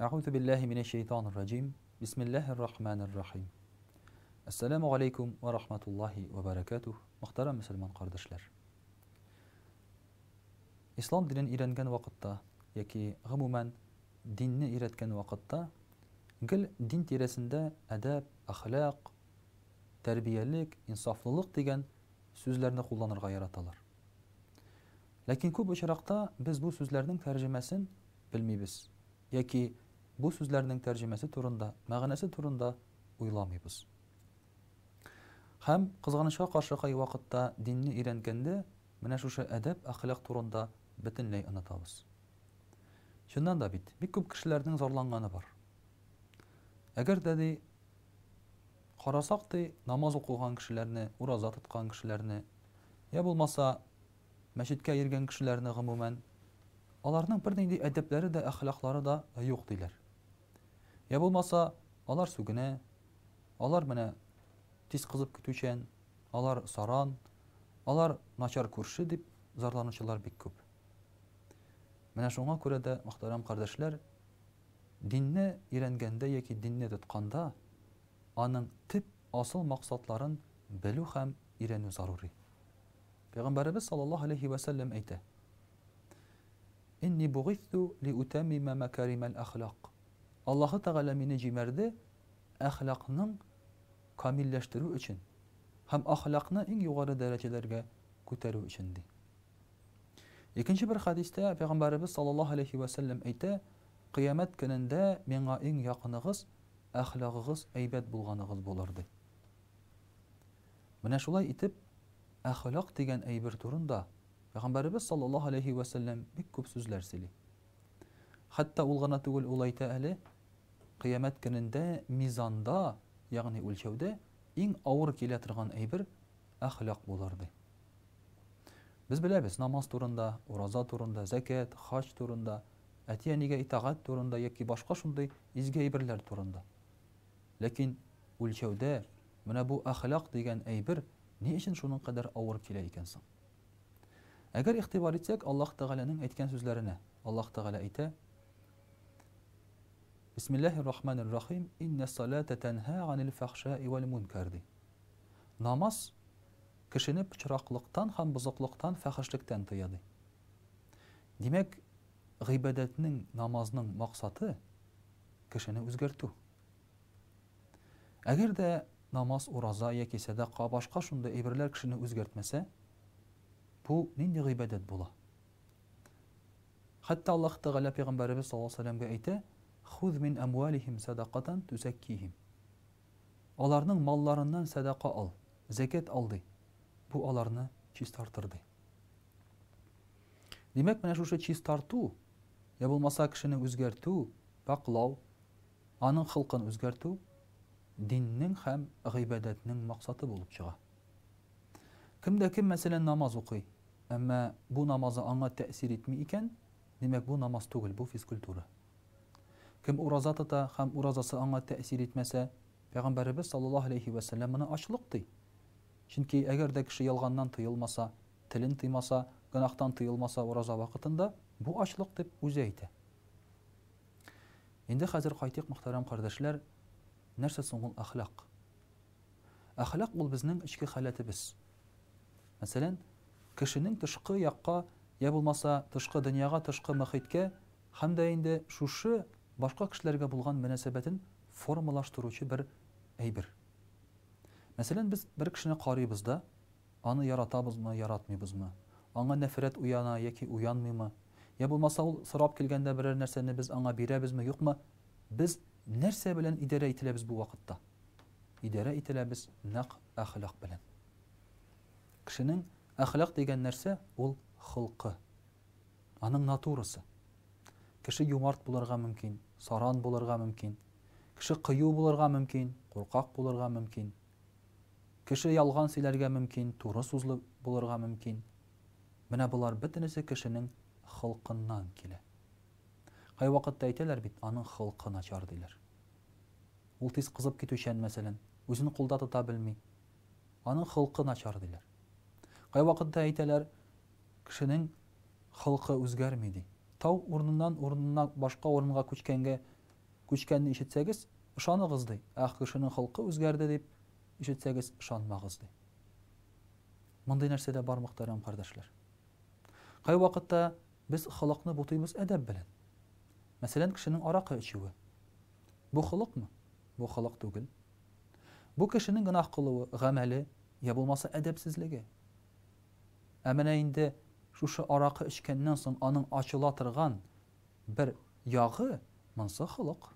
أعوذ بالله من الشيطان الرجيم بسم الله الرحمن الرحيم Esselamu Aleyküm ve Rahmetullahi ve Berekatuh. Muhterem Müslüman kardeşler. İslam dinini öğrengen vakitte, yaki gumumen dinini öğretken vakitte, gel din tiresinde edeb, ahlak, terbiyelik, insaflılık degen sözlerini kullanırga yaratalar. Lakin köp uçrakta biz bu sözlerinin tercümesin bilmeybiz. Yaki bu sözlerinin tercümesi turunda, мәгънәсе turunda uylamaybiz. Hem kızganışa karşı kay vakitte dinni öğrenkende менә шушы әдәп, әхлак турында бөтенләй онытабыз. Шуннан да бит, бик күп кешеләрнең зарланганы бар. Әгәр дә карасак ди, намаз укыган кешеләрне, ураза тоткан кешеләрне, я булмаса мәчеткә йөргән кешеләрне гомумән, аларның бер нинди әдәпләре дә, әхлаклары да юк диләр. Я булмаса, алар сүгенә, алар менә тиз кызып көтүчән, алар саран, алар начар күрше дип зарланучылар бик күп. Менә шуңа күрә дә, мөхтәрәм кардәшләр, динне өйрәнгәндә яки динне тотканда, аның тип асыл максатларын белү һәм өйрәнү зарури. Пәйгамбәрбез саллаллаһу алейхи ва саллям әйтә: "Инни бугитhu ли утаммима макаримал ахлак." Аллаһы Тәгалә мине җибәрде әхлакның камилләштерү өчен һәм әхлакны иң югары дәрәҗәләргә күтәрү өчен ди. Икенче бер хадистә Пәйгамбәрбез саллаллаһу алейхи ва саллям әйтә: "Кыямәт көнендә миңа иң якыныгыз әхлагыгыз әйбәт булганыгыз булыр" ди. Менә шулай итеп, әхлак дигән әйбер турында Пәйгамбәрбез саллаллаһу алейхи ва саллям бик күп сүзләр сөйли. Хәтта ул гына түгел, ул әйтә әле, кыямәт көнендә мизанда, ягъни үлчәүдә иң авыр килә торган әйбер әхлак булыр ди. Без беләбез, намаз турында, ураза турында, закат, хаҗ турында, әти-әнигә итагать турында яки башка шундый изге әйберләр турында. Ләкин үлчәүдә менә бу әхлак дигән әйбер ни өчен шуның кадәр авыр килә икән соң? Әгәр игътибар итсәк, Аллаһ Тәгаләнең әйткән сүзләренә, Аллаһ Тәгалә әйтә: Бисмиллаһир-рахманир-рахим. Иннас-салата танха анил фахшаи вал мункар. Намаз кешене пычраклыктан һәм бузыклыктан, фәхишлектән тыя. Димәк, гыйбадәтнең, намазның максаты кешене үзгәртү. Әгәр дә намаз, ураза яки садака, башка шундый әйберләр кешене үзгәртмәсә, бу нинди гыйбадәт була? Хәтта Аллаһ Тәгалә Пәйгамбәрбез саллаллаһу алейхи ва саллямга әйтә: "Хуз мин амвалихим садақатан тузаккихим." Аларның малларыннан садака ал, закат ал ди. Бу аларны чистартыр ди. Димәк, менә шушы чистарту, я булмаса кешене үзгәртү, баклау, аның хылкын үзгәртү диннең һәм гыйбадәтнең максаты булып чыга. Кемдә кем мәсәлән намаз укый, әмма бу намазы аңа тәэсир итми икән, димәк бу намаз түгел, бу физкультура. Кем ураза тота һәм уразасы аңа тәэсир итмәсә, Пәйгамбәрбез саллаллаһу алейхи ва саллям моны ачлык ди. Чөнки әгәр дә кеше ялганнан тыелмаса, телен тыймаса, гынахтан тыелмаса ураза вакытында, бу ачлык дип үзе әйтә. Инде хәзер кайтыйк, мөхтәрәм кардәшләр, нәрсә соң ул әхлак? Әхлак ул безнең ички халәтебез. Мәсәлән, кешенең тышкы якка, я булмаса тышкы дөньяга, тышкы мөхиткә һәм дә инде шушы башка кешеләргә булган мөнәсәбәтен формалаштыручы бер әйбер. Мәсәлән, без бер кешене карыйбыз да, аны яратабызмы, яратмыйбызмы? Аңа нәфрәт уяна яки уянмыймы? Я булмаса ул сорап килгәндә берәр нәрсәне без аңа бирәбезме, юкмы? Без нәрсә белән идарә ителәбез бу вакытта? Идарә ителәбез нәкъ әхлак белән. Кешенең әхлак дигән нәрсә ул хылкы, аның натурасы. Кеше юмарт булырга мөмкин, саран булырга мөмкин, кеше кыю булырга мөмкин, куркак булырга мөмкин, кеше ялган сөйләргә мөмкин, туры сүзле булырга мөмкин. Менә булар бөтенесе кешенең хылкыннан килә. Кай вакытта әйтәләр бит, аның хылкы начар диләр. Ул тиз кызып китүчән мәсәлән, үзен кулда тота белми, аның хылкы начар диләр. Кай вакытта әйтәләр, кешенең хылкы үзгәрми ди. Тау урыннан урынына, башка урынга күчкәнгә күчкәнне ишетсәгез, ышаныгыз ди. Кешенең холкы үзгәрде дип ишетсәгез, ышанмагыз ди. Мондый нәрсәдә бар мөхтәрәм кардәшләр. Кай вакытта без холыкны бутыйбыз әдәп белән. Мәсәлән, кешенең аракы эчүе. Бу холыкмы? Бу холык түгел. Бу кешенең гынах кылуы, гамәле, я булмаса әдәпсезлеге. Ә менә инде шушы аракы эчкәннән соң аның ачыла торган бер ягы монсы холык.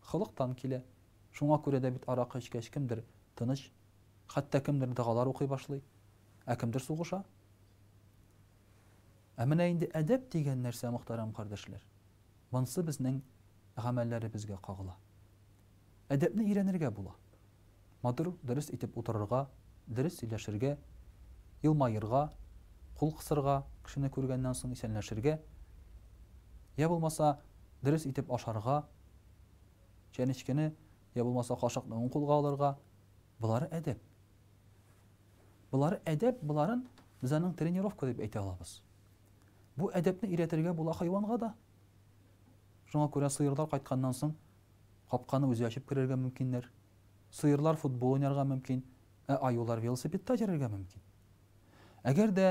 Холыктан килә. Шуңа күрә дә бит аракы эчкәч кемдер тыныч, хәтта кемдер дәгалар укый башлый, ә кемдер сугыша. Ә менә инде әдәп дигән нәрсә, мөхтәрәм кардәшләр, монсы безнең гамәлләребезгә кагыла. Әдәпне өйрәнергә була. Матур, дөрес итеп утырырга, дөрес сөйләшергә, елмаерга, кул кысырга, кешене күргәннән соң исәнләшергә, я булмаса дөрес итеп ашарга, чәнечкене, я булмаса кашыкны кулга алырга, булары әдәп. Булары әдәп, буларын без аның тренировка дип әйтә алабыз. Бу әдәпне өйрәтергә була хайванга да. Шуңа күрә сыерлар кайтканнан соң капканы үзе ачып керергә мөмкиннәр. Сыерлар футбол уйнарга мөмкин, ә аюлар велосипедта йөрергә мөмкин. Әгәр дә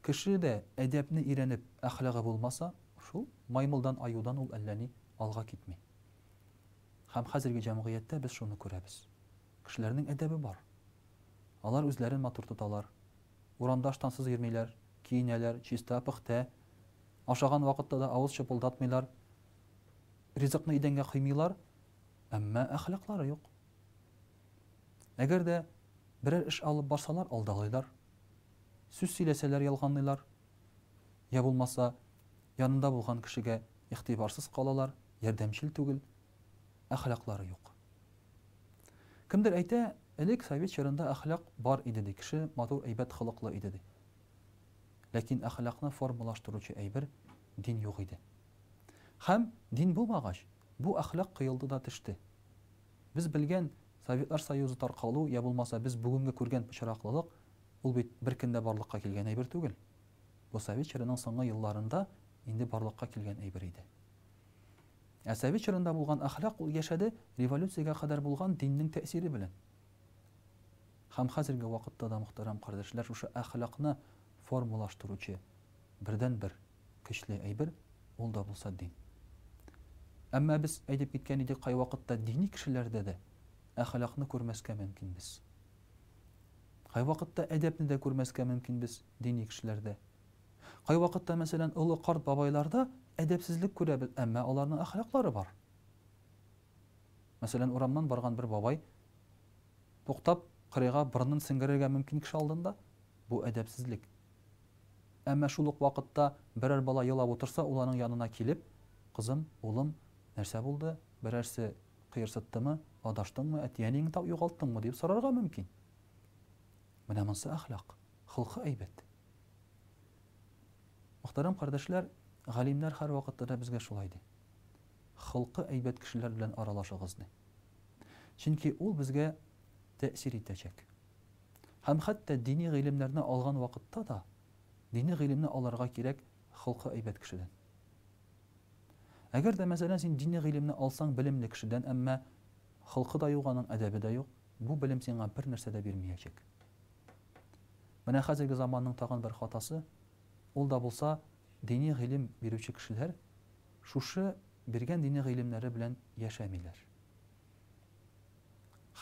кешедә әдәпне өйрәнеп әхлагы булмаса, шул маймылдан, аюдан ул әллә ни алга китми. Һәм хәзерге җәмгыятьтә без шуны күрәбез. Кешеләрнең әдәбе бар. Алар үзләрен матур тоталар. Урамда штансыз йөрмиләр, киенәләр, чиста пөхтә. Ашаган вакытта да авыз чыпылдатмыйлар. Ризыкны идәнгә кыймыйлар, әмма әхлаклары юк. Әгәр дә берәр эш алып барсалар, алдалыйлар. Сүз сөйләсәләр, ялганлыйлар. Я булмаса, янында булган кешегә игътибарсыз калалар, ярдәмчил түгел, әхлаклары юк. Кемдер әйтә, элек Совет чорында әхлак бар иде ди, кеше матур әйбәт холыклы иде ди. Ләкин әхлакны формалаштыручы әйбер дин юк иде. Һәм дин булмагач, бу әхлак кыелды да төште. Без белгән Советлар Союзы таркалу, я булмаса без бүгенге күргән пычраклылык, ул бит бер көндә барлыкка килгән әйбер түгел. Бу Совет чорының соңгы елларында инде барлыкка килгән әйбер иде. Ә Совет чорында булган әхлак ул яшәде революциягә кадәр булган диннең тәэсире белән. Һәм хәзерге вакытта да, мөхтәрәм кардәшләр, шушы әхлакны формалаштыручы бердән-бер көчле әйбер ул да булса дин. Әмма без әйтеп киткән идек, кай вакытта дини кешеләрдә дә әхлакны күрмәскә мөмкин без. Кай вакытта әдәпне дә күрмәскә мөмкин без дини кешеләрдә. Кай вакытта, мәсәлән, олы карт бабайларда әдәпсезлек күрәбез, әмма аларның әхлаклары бар. Мәсәлән, урамнан барган бер бабай туктап, кырыйга борынын сеңгерергә мөмкин кеше алдында, бу әдәпсезлек. Әмма шул ук вакытта берәр бала елап утырса, ул аның янына килеп, кызым, улым, нәрсә булды? Берәрсе кыерсыттымы, адаштыңмы, әтиәнеңне тап югалттыңмы дип сорарга мөмкин. Менә монсы әхлак, холкы әйбәт. Мөхтәрәм кардәшләр, галимнәр һәр вакытта да безгә шулай ди. Холкы әйбәт кешеләр белән аралашыгыз ди. Чөнки ул безгә тәэсир итәчәк. Һәм хәтта дини гыйлемнәрне алган вакытта да дини гыйлемне алырга кирәк холкы әйбәт кешедән. Әгәр дә, мәсәлән, син дини гыйлемне алсаң белемле кешедән, әмма холкы да юк, аның әдәбе дә юк, бу белем сиңа бер нәрсә дә бирмәячәк. Менә хәзерге заманның тагын бер хатасы, ул да булса, дини гыйлем бирүче кешеләр шушы биргән дини гыйлемнәре белән яшәмиләр.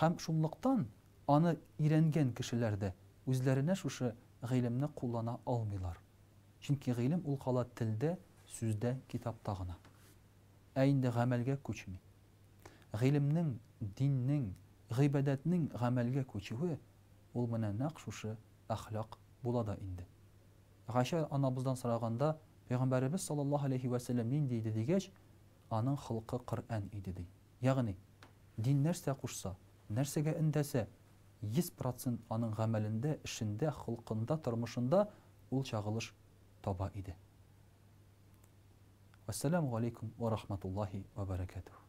Һәм шунлыктан аны өйрәнгән кешеләр дә үзләренә шушы гыйлемне куллана алмыйлар. Чөнки гыйлем ул кала телдә, сүздә, китапта гына. Ә инде гамәлгә күчми. Гыйлемнең, диннең, гыйбадәтнең гамәлгә күчүе ул менә нәкъ шушы әхлак була да инде. Гайша анабыздан сораганда, Пәйгамбәрбез саллаллаһу алейхи ва саллям нинди иде дигәч, аның холкы Коръән иде ди. Ягъни дин нәрсә кушса, нәрсәгә эндәсә, 100% аның гамәлендә, эшендә, холкында, тормышында ул чагылыш таба иде. Ассаламу алейкум ва рахматуллахи ва баракатуһ.